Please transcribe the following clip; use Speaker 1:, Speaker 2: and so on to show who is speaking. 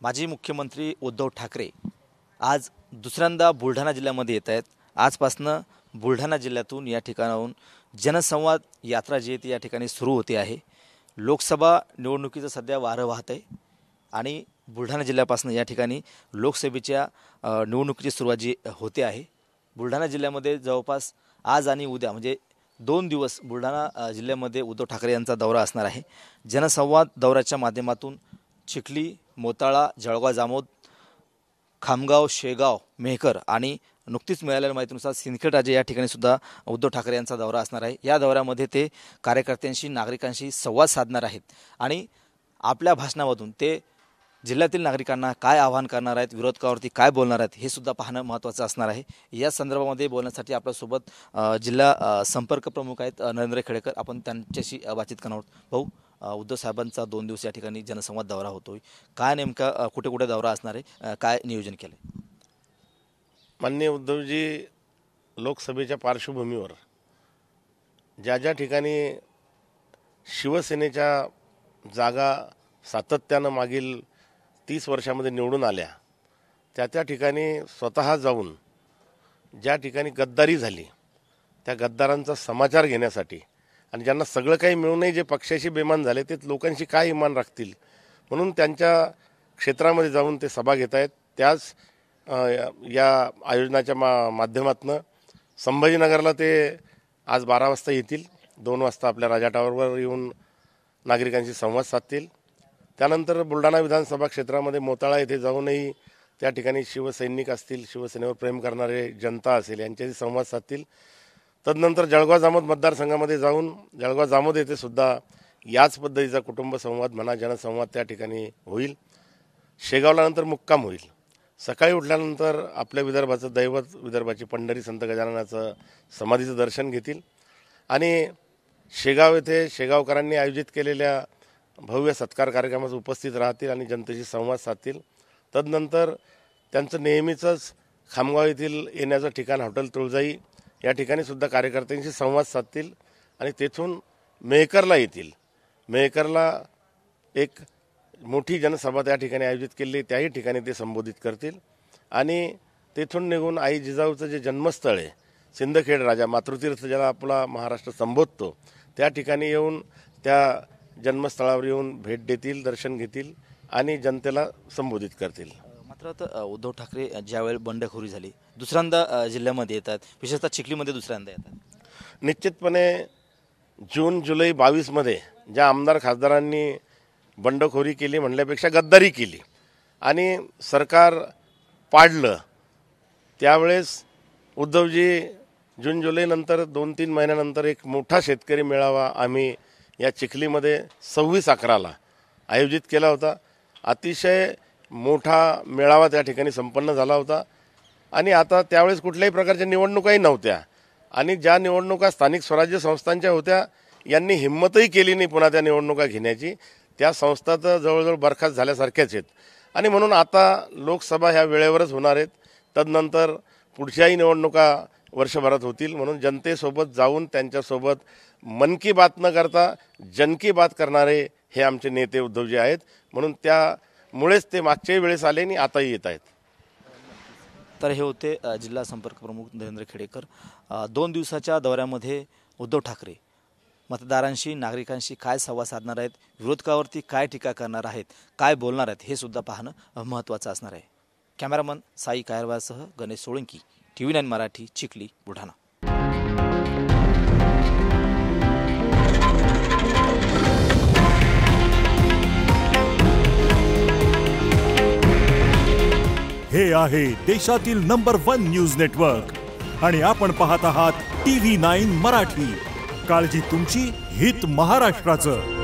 Speaker 1: माजी मुख्यमंत्री उद्धव ठाकरे आज दुसऱ्यांदा बुलढाणा जिल्ह्यामध्ये येत आहेत। आजपासून बुलढाणा जिल्ह्यातून या ठिकाणाहून जनसंवाद यात्रा जी आहे या ठिकाणी सुरू होते आहे। लोकसभा निवडणुकीचं सध्या वारं वाहत आहे आणि बुलढाणा जिल्ह्यापासून या ठिकाणी लोकसभेच्या निवडणुकीची सुरुवात जी होते आहे। बुलढाणा जिल्ह्यामध्ये जवळपास आज आणि उद्या म्हणजे 2 दिवस बुलढाणा जिल्ह्यामध्ये उद्धव ठाकरे यांचा दौरा असणार आहे। जनसंवाद दौऱ्याच्या माध्यमातून चिखली, मोताळा, जळगाव जामोद, खामगाव, शेगाव, मेहकर आणि नुकतीच मिळालेल्या माहितीनुसार सिंदखेड या ठिकाणी सुद्धा उद्धव ठाकरे यांचा दौरा असणार आहे। या दौऱ्यामध्ये ते कार्यकर्त्यांशी, नागरिकांशी संवाद साधणार आहेत आणि आपल्या भाषणामधून ते जिल्ह्यातील नागरिकांना काय आवाहन करणार आहेत, विरोधकावरती काय बोलणार आहेत हे सुद्धा पाहणं महत्त्वाचं असणार आहे। या संदर्भामध्ये बोलण्यासाठी आपल्यासोबत जिल्हा संपर्क प्रमुख आहेत नरेंद्र खेडेकर। आपण त्यांच्याशी बातचीत करणार आहोत। भाऊ, उद्धव साहेबांचा 2 दिवस या ठिकाणी जनसंवाद दौरा होतोय, काय नेमका कुठे कुठे दौरा असणार आहे, काय नियोजन केलंय?
Speaker 2: माननीय उद्धवजी, लोकसभेच्या पार्श्वभूमीवर ज्या ज्या ठिकाणी शिवसेनेच्या जागा सातत्यानं मागील 30 वर्षामध्ये निवडून आल्या त्या ठिकाणी स्वतः जाऊन ज्या ठिकाणी गद्दारी झाली त्या गद्दारांचा समाचार घेण्यासाठी आणि ज्यांना सगळं काही मिळूनही जे पक्षाशी बेमान झाले ते लोकांशी काय इमान राखतील म्हणून त्यांच्या क्षेत्रामध्ये जाऊन ते सभा घेत आहेत। त्याच या आयोजनाच्या माध्यमातून संभाजीनगरला ते आज 12 वाजता येतील, 2 वाजता आपल्या राजा टावरवर येऊन नागरिकांशी संवाद साधतील। त्यानंतर बुलढाणा विधानसभा क्षेत्रामध्ये मोताळा येथे जाऊनही त्या ठिकाणी शिवसैनिक असतील, शिवसेनेवर प्रेम करणारे जनता असेल यांच्याशी संवाद साधतील। तदनंतर जळगाव जामोद मतदारसंघामध्ये जाऊन जळगाव जामोद येथे सुद्धा याच पद्धतीचा कुटुंब संवाद म्हणा, जनसंवाद त्या ठिकाणी होईल। शेगावला नंतर मुक्काम होईल। सकाळी उठल्यानंतर आपल्या विदर्भाचं दैवत, विदर्भाची पंढरी संत गजाननाचं समाधीचं दर्शन घेतील आणि शेगाव येथे शेगावकरांनी आयोजित केलेल्या भव्य सत्कार कार्यक्रमात उपस्थित राहतील आणि जनतेशी संवाद साधतील। तदनंतर त्यांचं नेहमीचंच खामगाव येथील येण्याचं ठिकाण हॉटेल तुळजाई या ठिकाणी सुद्धा कार्यकर्त्यांशी संवाद साधतील आणि तेथून मेहकरला येतील। मेहकरला एक मोठी जनसभा त्या ठिकाणी आयोजित केली, त्याही ठिकाणी ते संबोधित करतील आणि तेथून निघून आई जिजाऊचं जे जन्मस्थळ आहे सिंदखेड राजा, मातृतीर्थ ज्याला आपला महाराष्ट्र संबोधतो, त्या ठिकाणी येऊन त्या जन्मस्थळावर येऊन भेट देतील, दर्शन घेतील आणि जनतेला संबोधित करतील।
Speaker 1: मात्र आता उद्धव ठाकरे ज्यावेळी बंडखोरी झाली दुसऱ्यांदा जिल्ह्यामध्ये येतात, विशेषतः चिखलीमध्ये दुसऱ्यांदा येतात।
Speaker 2: निश्चितपणे जून जुलै 22 मध्ये ज्या आमदार खासदारांनी बंडखोरी केली म्हणल्यापेक्षा गद्दारी केली आणि सरकार पाडलं, त्यावेळेस उद्धवजी जून जुलै नंतर 2-3 महिन्यानंतर एक मोठा शेतकरी मेळावा आम्ही या चिखलीमध्ये 26/11 आयोजित केला होता। अतिशय मोठा मेळावा त्या ठिकाणी संपन्न झाला होता आणि आता त्यावेळेस कुठल्याही प्रकारच्या निवडणुकाही नव्हत्या आणि ज्या निवडणुका स्थानिक स्वराज्य संस्थांच्या होत्या यांनी हिंमतही केली नाही पुन्हा त्या निवडणुका घेण्याची। त्या संस्था तर जवळजवळ बरखास्त झाल्यासारख्याच आहेत आणि म्हणून आता लोकसभा ह्या वेळेवरच होणार आहेत। तदनंतर पुढच्याही निवडणुका वर्षभरात होतील म्हणून जनतेसोबत जाऊन त्यांच्यासोबत मन की बात न करता जन की बात करणारे हे आमचे नेते उद्धवजी आहेत म्हणून त्यामुळेच ते मागच्याही वेळेस आले आणि आताही येत आहेत।
Speaker 1: तर हे होते जिल्हा संपर्क प्रमुख नरेंद्र खेडेकर। 2 दिवसाच्या दौऱ्यामध्ये उद्धव ठाकरे मतदारांशी, नागरिकांशी काय संवाद साधणार आहेत, विरोधकावरती काय टीका करणार आहेत, काय बोलणार आहेत हे सुद्धा पाहणं महत्त्वाचं असणार आहे। कॅमेरामन साई कायरवासह गणेश सोळंकी, TV9 मराठी, चिखली, बुलढाणा।
Speaker 3: हे आहे देशातील नंबर 1 न्यूज नेटवर्क आणि आपण पाहत आहात TV9 मराठी। काळजी तुमची, हित महाराष्ट्राचं।